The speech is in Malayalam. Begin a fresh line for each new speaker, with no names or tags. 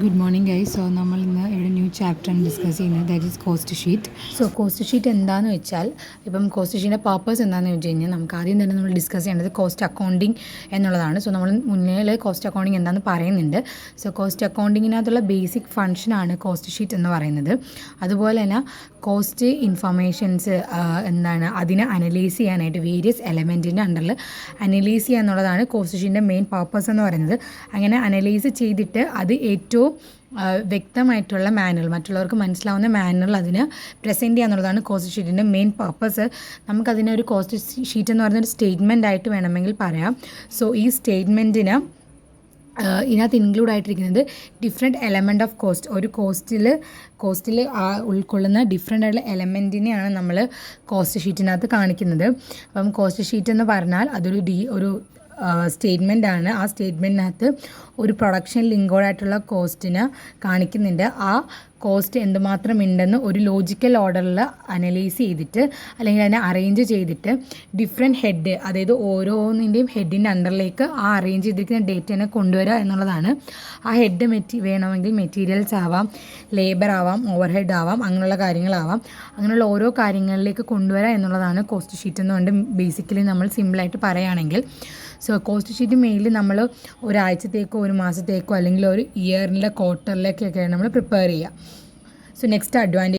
Good morning guys. So നമ്മൾ ഇന്ന് ഒരു ന്യൂ ചാപ്റ്റർ ആണ് ഡിസ്കസ് ചെയ്യുന്നത്, that is cost sheet. So cost sheet എന്താണെന്ന് വെച്ചാൽ, ഇപ്പം കോസ്റ്റ് ഷീറ്റിൻ്റെ പർപ്പസ് എന്താണെന്ന് വെച്ച് കഴിഞ്ഞാൽ നമുക്ക് ആദ്യം തന്നെ നമ്മൾ ഡിസ്കസ് ചെയ്യേണ്ടത് കോസ്റ്റ് അക്കൗണ്ടിങ് എന്നുള്ളതാണ്. സോ നമ്മൾ മുന്നേ കോസ്റ്റ് അക്കൗണ്ടിങ് എന്താണെന്ന് പറയുന്നുണ്ട്. സോ കോസ്റ്റ് അക്കൗണ്ടിങ്ങിനകത്തുള്ള ബേസിക് ഫങ്ഷനാണ് കോസ്റ്റ് ഷീറ്റ് എന്ന് പറയുന്നത്. അതുപോലെ തന്നെ കോസ്റ്റ് ഇൻഫർമേഷൻസ് എന്താണ് അതിനെ അനലൈസ് ചെയ്യാനായിട്ട് വേരിയസ് എലമെൻറ്റിൻ്റെ അണ്ടറിൽ അനലൈസ് ചെയ്യുക എന്നുള്ളതാണ് കോസ്റ്റ് ഷീറ്റിൻ്റെ മെയിൻ പർപ്പസ് എന്ന് പറയുന്നത്. അങ്ങനെ അനലൈസ് ചെയ്തിട്ട് അത് ഏറ്റവും വ്യക്തമായിട്ടുള്ള മാനുവൽ, മറ്റുള്ളവർക്ക് മനസ്സിലാവുന്ന മാനുവൽ അതിന് പ്രസൻറ്റ് ചെയ്യുക എന്നുള്ളതാണ് കോസ്റ്റ് ഷീറ്റിൻ്റെ മെയിൻ പർപ്പസ്. നമുക്കതിനെ ഒരു കോസ്റ്റ് ഷീറ്റ് എന്ന് പറയുന്ന ഒരു സ്റ്റേറ്റ്മെൻ്റ് ആയിട്ട് വേണമെങ്കിൽ പറയാം. സോ ഈ സ്റ്റേറ്റ്മെൻറ്റിന് ഇതിനകത്ത് ഇൻക്ലൂഡ് ആയിട്ടിരിക്കുന്നത് ഡിഫറെൻറ്റ് എലമെൻറ്റ് ഓഫ് കോസ്റ്റ്. ഒരു കോസ്റ്റിൽ ഉൾക്കൊള്ളുന്ന ഡിഫറെൻ്റ് ആയിട്ടുള്ള എലമെൻറ്റിനെയാണ് നമ്മൾ കോസ്റ്റ് ഷീറ്റിനകത്ത് കാണിക്കുന്നത്. അപ്പം കോസ്റ്റ് ഷീറ്റ് എന്ന് പറഞ്ഞാൽ അതൊരു സ്റ്റേറ്റ്മെൻ്റ് ആണ്. ആ സ്റ്റേറ്റ്മെൻറ്റിനകത്ത് ഒരു പ്രൊഡക്ഷൻ ലിങ്കോഡായിട്ടുള്ള കോസ്റ്റിന് കാണിക്കുന്നുണ്ട്. ആ കോസ്റ്റ് എന്തുമാത്രം ഉണ്ടെന്ന് ഒരു ലോജിക്കൽ ഓർഡറിൽ അനലൈസ് ചെയ്തിട്ട് അല്ലെങ്കിൽ അതിനെ അറേഞ്ച് ചെയ്തിട്ട് ഡിഫറെൻറ്റ് ഹെഡ്, അതായത് ഓരോന്നിൻ്റെയും ഹെഡിൻ്റെ അണ്ടറിലേക്ക് ആ അറേഞ്ച് ചെയ്തിരിക്കുന്ന ഡേറ്റനെ കൊണ്ടുവരിക എന്നുള്ളതാണ്. ആ ഹെഡ് വേണമെങ്കിൽ മെറ്റീരിയൽസ് ആവാം, ലേബർ ആവാം, ഓവർ ഹെഡ് ആവാം, അങ്ങനെയുള്ള കാര്യങ്ങളാവാം. അങ്ങനെയുള്ള ഓരോ കാര്യങ്ങളിലേക്ക് കൊണ്ടുവരിക എന്നുള്ളതാണ് കോസ്റ്റ് ഷീറ്റ് എന്നുകൊണ്ട് ബേസിക്കലി നമ്മൾ സിമ്പിളായിട്ട് പറയുകയാണെങ്കിൽ. സോ കോസ്റ്റ് ഷീറ്റ് മെയിൻലി നമ്മൾ ഒരാഴ്ചത്തേക്കോ ഒരു മാസത്തേക്കോ അല്ലെങ്കിൽ ഒരു ഇയറിൻ്റെ ക്വാർട്ടറിലേക്കൊക്കെയാണ് നമ്മൾ പ്രിപ്പയർ ചെയ്യുക. So next advantage